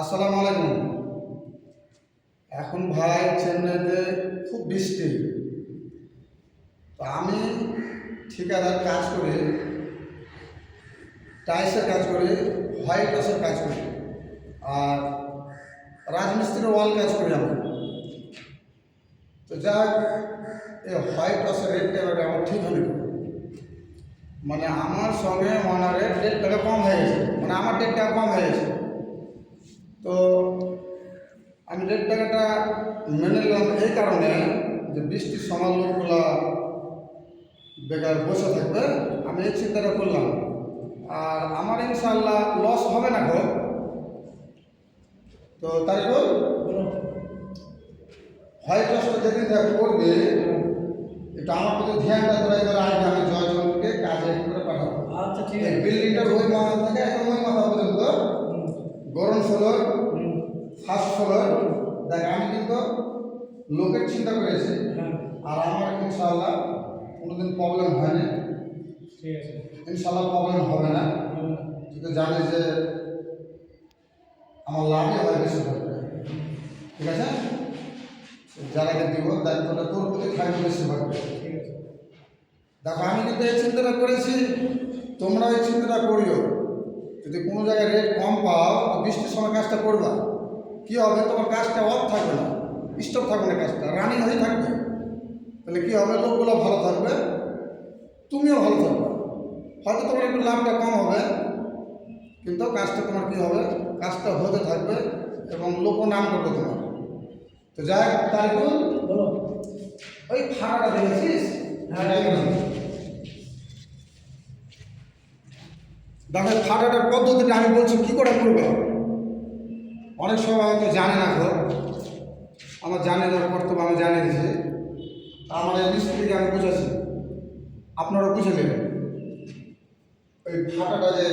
আসসালামু আলাইকুম। এখন ভাই চেন্নাইতে খুব বৃষ্টি, তো আমি ঠিকাদার কাজ করি, টাইলসের কাজ করি, হোয়াইট ওয়াশের কাজ করি, আর রাজমিস্ত্রির ওয়াল কাজ করি আমি। তো যাক, এই হোয়াইট ওয়াশের রেটটা এবার আমার ঠিক হয়নি, মানে আমার সঙ্গে ওনারের 1.5 টাকা কম হয়ে গেছে, মানে আমার 1.5 টাকা কম হয়ে গেছে। তো আমি 1.5 টাকাটা মেনে নিলাম এই কারণে যে বৃষ্টির সময় লোকগুলা বেকার বসে থাকবে, আমি এই চিন্তাটা করলাম। আর আমার ইনশাআল্লাহ লস হবে না গো। তো তাই হোয়াইট ওয়াশটা যেদিন করবে এটা আমার প্রতি ধ্যানটা ধরে ধরে আসবে, আমি জয়জনকে কাজে করে পাঠাবো। আচ্ছা, ঠিক আছে। বিল্ডিংটার ওই মাথা থেকে একদম ওই মাথা পর্যন্ত গরম ফ্লোর, ফার্স্ট ফ্লোর, দেখ আমি কিন্তু লোকের চিন্তা করেছি, আর আমার ইনশাআল্লাহ কোনোদিন প্রবলেম হয়নি। ঠিক আছে, ইনশাআল্লাহ প্রবলেম হবে না। তুই তো জানিস যে আমার লাভই হয় বেশি থাকবে, ঠিক আছে? যারাকে দিব দায়িত্বটা তোর প্রতি থাকবে বেশি থাকবে। ঠিক আছে। দেখো আমি কিন্তু এই চিন্তাটা করেছি, তোমরা এই চিন্তাটা করিও। যদি কোনো জায়গায় রেট কম পাও তো বৃষ্টির সময় কাজটা করবা, কী হবে, তোমার কাজটা অফ থাকবে না, স্টপ থাকবে না, কাজটা রানিং হয়ে থাকবে। তাহলে কী হবে, লোকগুলো ভালো থাকবে, তুমিও ভালো থাকবে। হয়তো তোমার একটু লাভটা কম হবে, কিন্তু কাজটা তোমার কী হবে, কাজটা হতে থাকবে এবং লোকও নাম করবে তোমার। তো যাই হোক, তারিকুল বলো। ওই ফাঁকাটা দেখেছিস? হ্যাঁ, দেখো ফাটাটার পদ্ধতিটা আমি বলছি কী করে করবে। অনেক সময় হয়তো জানে না গো, আমার জানে দেওয়ার কর্তব্য আমি জানিয়ে দিয়েছি। আমার এই মিস্ত্রিকে আমি বুঝেছি, আপনারা বুঝে নেবেন। ওই ফাটাটা যে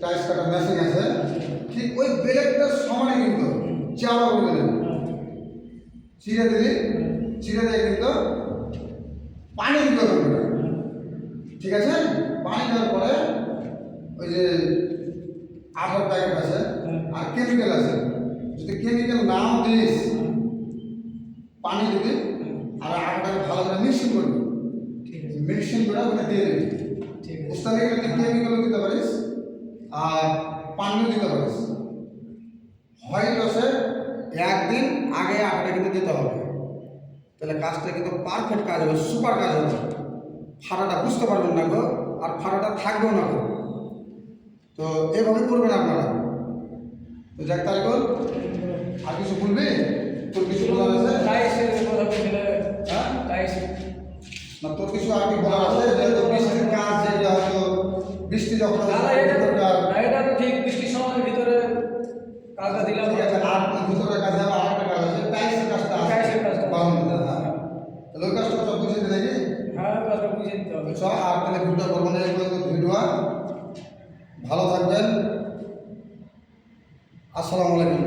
টাইস কাটা মেশিন আছে, ঠিক ওই ব্লেডটার সমানে কিন্তু চাওয়া করে দেবেন, চিড়ে দিলি, চিড়ে দিয়ে কিন্তু পানি দিতে হবে না, ঠিক আছে? পানি দেওয়ার পরে ওই যে আঠার প্যাকেট আছে আর কেমিক্যাল আছে, যদি কেমিক্যাল নাও দিস, পানি দিবি আর আটাটাকে ভালো করে মিক্সিং করবি, ঠিক আছে। মিক্সিং করে ওখানে দিয়ে দিবি। ঠিক আছে। বুঝতে গেলে তুই কেমিক্যালও দিতে পারিস আর পানিও দিতে পারিস। হোয়াইট ওয়াশে একদিন আগে আটাটা কিন্তু দিতে হবে, তাহলে কাজটা কিন্তু পারফেক্ট কাজ হবে, সুপার কাজ হবে। ফাটাটা বুঝতে পারবেন না গো, আর ফাটাটা থাকবেও না গো। তো এভাবে করবেন আপনারা। তো যাক তারিকুল, আর কিছু বলবি? তোর কিছু বলার আছে? টাইসের কথা বলছিলে। হ্যাঁ, টাইস। না তোর কিছু আর কি বলার আছে? যেহেতু বৃষ্টির কাজ, যেটা হয়তো বৃষ্টি যখন না, না, এটা তো ঠিক। বৃষ্টির সময়ের ভিতরে কাজটা দিলাম। ঠিক আছে, আর ভিতরের কাজ যাবে, আর একটা কাজ আছে টাইলসের কাজটা আছে। টাইলসের কাজটা। তাহলে ওই কাজটা সব বুঝে দিলে কি? হ্যাঁ, কাজটা বুঝে দিতে হবে। সব আর তাহলে ভিডিও করবো না, এই পর্যন্ত ভিডিও। ভালো থাকবেন। আসসালামু আলাইকুম।